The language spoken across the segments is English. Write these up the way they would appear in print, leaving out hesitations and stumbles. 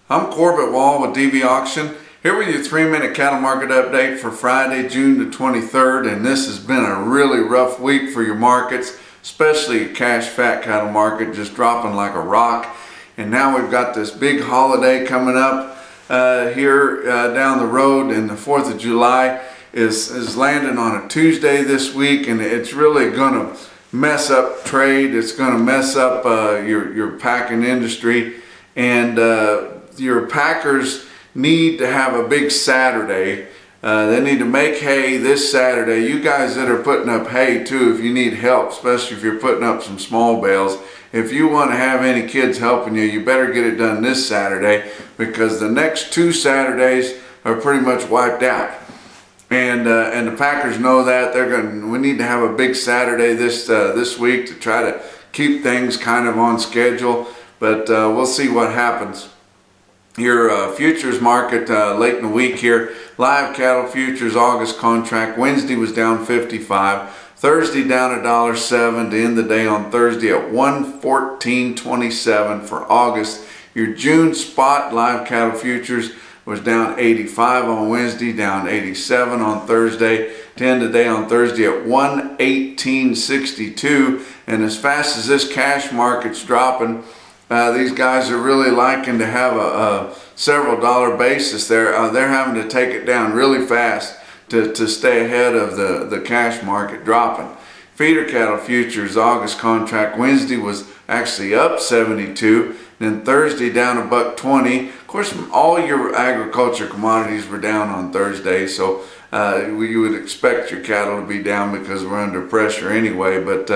I'm Corbett Wall with DV Auction, here with your 3-minute cattle market update for Friday, June the 23rd, and this has been a really rough week for your markets, especially your cash fat cattle market, just dropping like a rock. And now we've got this big holiday coming up here down the road, and the 4th of July is landing on a Tuesday this week, and it's really going to mess up trade. It's going to mess up your packing industry, and your packers need to have a big Saturday. They need to make hay this Saturday. You guys that are putting up hay too, if you need help, especially if you're putting up some small bales, if you want to have any kids helping you, you better get it done this Saturday, because the next 2 Saturdays are pretty much wiped out. And the packers know that. We need to have a big Saturday this week to try to keep things kind of on schedule, but we'll see what happens. Your futures market late in the week here, live cattle futures August contract, Wednesday was down 55, Thursday down $1.07 to end the day on Thursday at 114.27 for August. Your June spot live cattle futures was down 85 on Wednesday, down 87 on Thursday, to end the day on Thursday at 118.62. And as fast as this cash market's dropping, these guys are really liking to have a several dollar basis there. They're having to take it down really fast to stay ahead of the cash market dropping. Feeder cattle futures August contract Wednesday was actually up 72, then Thursday down $1.20. Of course, all your agriculture commodities were down on Thursday, so you would expect your cattle to be down because we're under pressure anyway. But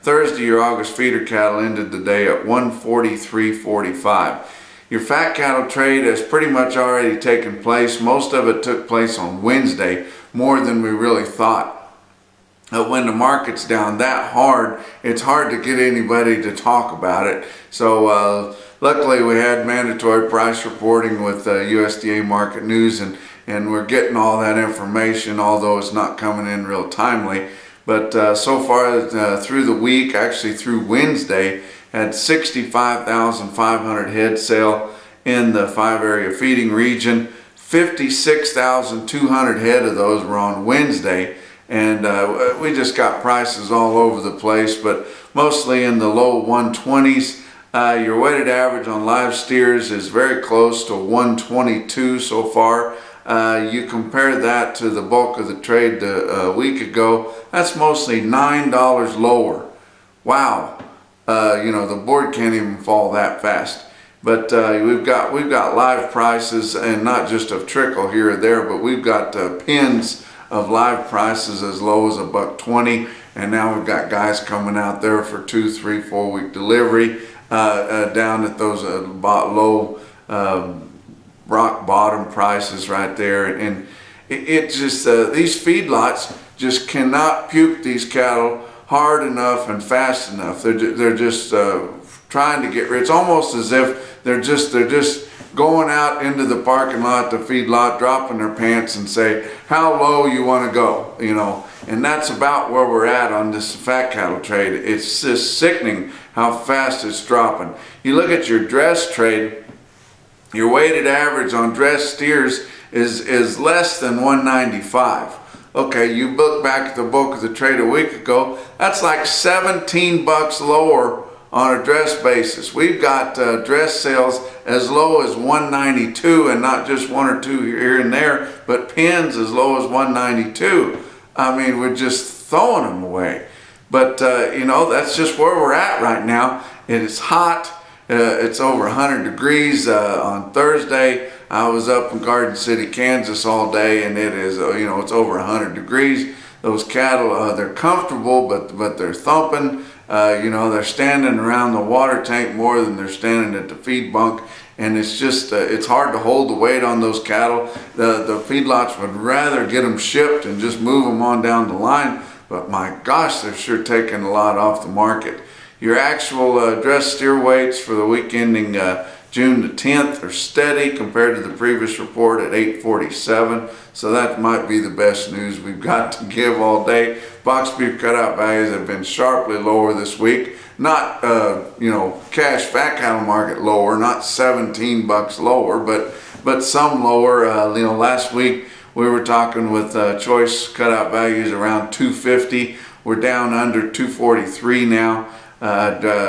Thursday, your August feeder cattle ended the day at 143.45. Your fat cattle trade has pretty much already taken place. Most of it took place on Wednesday, more than we really thought. When the market's down that hard, it's hard to get anybody to talk about it. So luckily we had mandatory price reporting with USDA Market News, and we're getting all that information, although it's not coming in real timely. But so far through the week, actually through Wednesday, had 65,500 head sale in the 5-area feeding region. 56,200 head of those were on Wednesday. And we just got prices all over the place, but mostly in the low 120s. Your weighted average on live steers is very close to 122 so far. You compare that to the bulk of the trade a week ago, that's mostly $9 lower. Wow. The board can't even fall that fast. But we've got live prices, and not just of trickle here or there, but we've got pins of live prices as low as $1.20, and now we've got guys coming out there for 2, 3, 4 week delivery down at those low rock bottom prices right there. And it just these feedlots just cannot puke these cattle hard enough and fast enough. They're just trying to get rid. It's almost as if they're just going out into the parking lot, the feedlot, dropping their pants and say, how low you want to go, and that's about where we're at on this fat cattle trade. It's just sickening how fast it's dropping. You look at your dress trade, your weighted average on dress steers is less than 195. Okay, you look back at the bulk of the trade a week ago, that's like $17 lower on a dress basis. We've got dress sales as low as 192, and not just 1 or 2 here and there, but pins as low as 192. I mean, we're just throwing them away. But that's just where we're at right now. It is hot. It's over 100 degrees on Thursday. I was up in Garden City, Kansas all day, and it is it's over 100 degrees. Those cattle, they're comfortable, but they're thumping. They're standing around the water tank more than they're standing at the feed bunk, and it's just it's hard to hold the weight on those cattle. The feedlots would rather get them shipped and just move them on down the line, but my gosh, they're sure taking a lot off the market. Your actual dress steer weights for the week ending June the 10th are steady compared to the previous report at 847, so that might be the best news we've got to give all day. Box beef cutout values have been sharply lower this week. not cash fat cattle market lower, not 17 bucks lower, but some lower. Last week we were talking with choice cutout values around 250. We're down under 243 now.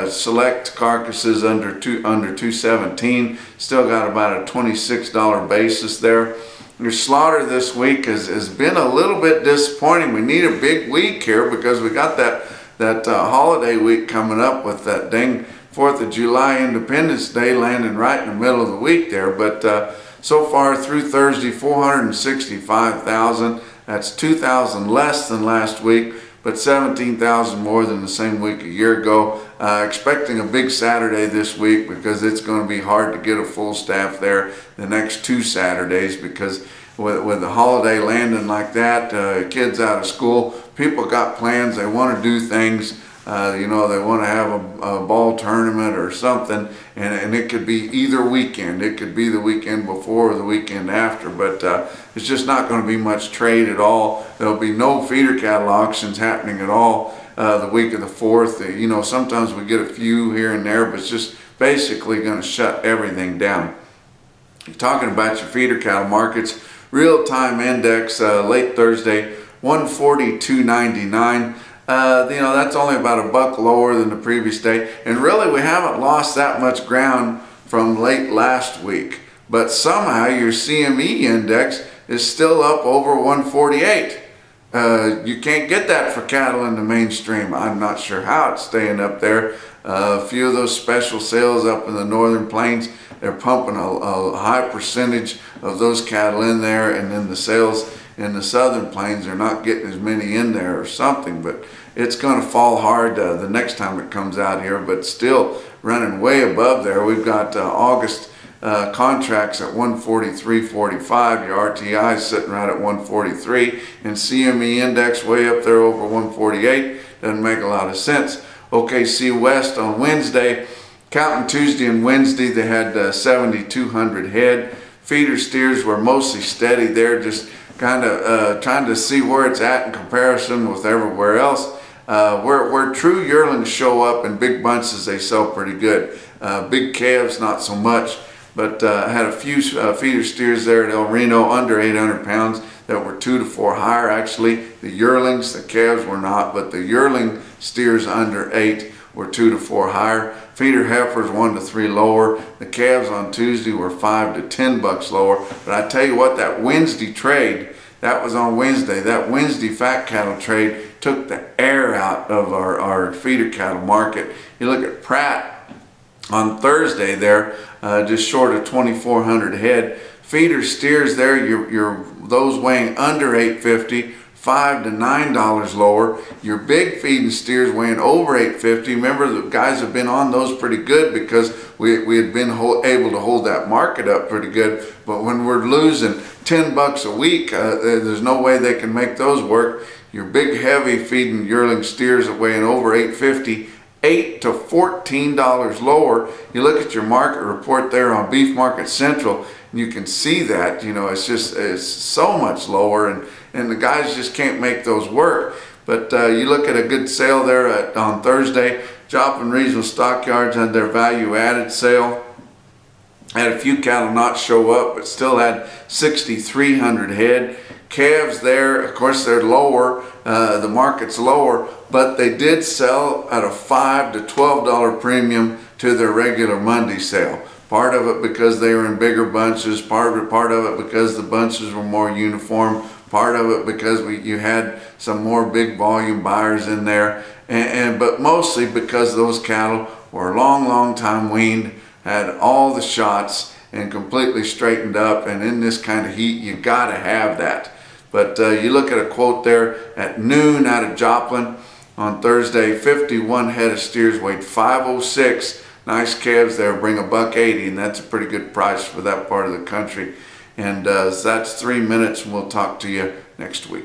Select carcasses under 217. Still got about a $26 basis there. Your slaughter this week has been a little bit disappointing. We need a big week here because we got that holiday week coming up with that dang 4th of July Independence Day landing right in the middle of the week there. But so far through Thursday, 465,000. That's 2,000 less than last week, but 17,000 more than the same week a year ago. Expecting a big Saturday this week because it's going to be hard to get a full staff there the next 2 Saturdays because with the holiday landing like that, kids out of school, people got plans, they want to do things, they want to have a ball tournament or something, and it could be either weekend. It could be the weekend before or the weekend after, but it's just not going to be much trade at all. There'll be no feeder cattle auctions happening at all the week of the 4th. Sometimes we get a few here and there, but it's just basically going to shut everything down. You're talking about your feeder cattle markets, real-time index late Thursday, 142.99. That's only about a buck lower than the previous day, and really we haven't lost that much ground from late last week, but somehow your CME index is still up over 148. You can't get that for cattle in the mainstream. I'm not sure how it's staying up there. A few of those special sales up in the northern plains, they're pumping a high percentage of those cattle in there, and then the sales in the southern plains are not getting as many in there or something, but it's going to fall hard the next time it comes out here, but still running way above there. We've got August contracts at 143.45, your RTI is sitting right at 143, and CME index way up there over 148. Doesn't make a lot of sense. OKC West on Wednesday, counting Tuesday and Wednesday, they had 7,200 head. Feeder steers were mostly steady there, just kind of trying to see where it's at in comparison with everywhere else. Where true yearlings show up in big bunches, they sell pretty good. Big calves, not so much. But I had a few feeder steers there at El Reno under 800 pounds that were 2 to 4 higher. Actually, the yearlings, the calves were not, but the yearling steers under 8 were 2 to 4 higher. Feeder heifers 1 to 3 lower. The calves on Tuesday were 5 to 10 bucks lower. But I tell you what, that Wednesday trade, that was on Wednesday. That Wednesday fat cattle trade took the air out of our feeder cattle market. You look at Pratt on Thursday there, just short of 2,400 head. Feeder steers there, you're those weighing under 850, $5 to $9 lower. Your big feeding steers weighing over 850. Remember, the guys have been on those pretty good because we had been able to hold that market up pretty good. But when we're losing 10 bucks a week, there's no way they can make those work. Your big heavy feeding yearling steers that weighing over 850, $8 to $14 lower. You look at your market report there on Beef Market Central, and you can see that, it's so much lower, and the guys just can't make those work. But you look at a good sale there on Thursday. Joplin Regional Stockyards had their value added sale. Had a few cattle not show up, but still had 6,300 head. Calves there, of course, they're lower. The market's lower, but they did sell at a $5 to $12 premium to their regular Monday sale. Part of it because they were in bigger bunches, part of it because the bunches were more uniform, part of it because you had some more big volume buyers in there, but mostly because those cattle were long time weaned, had all the shots, and completely straightened up. And in this kind of heat, you gotta have that. But you look at a quote there at noon out of Joplin on Thursday, 51 head of steers weighed 506. Nice calves there, bring $1.80, and that's a pretty good price for that part of the country. And that's 3 minutes, and we'll talk to you next week.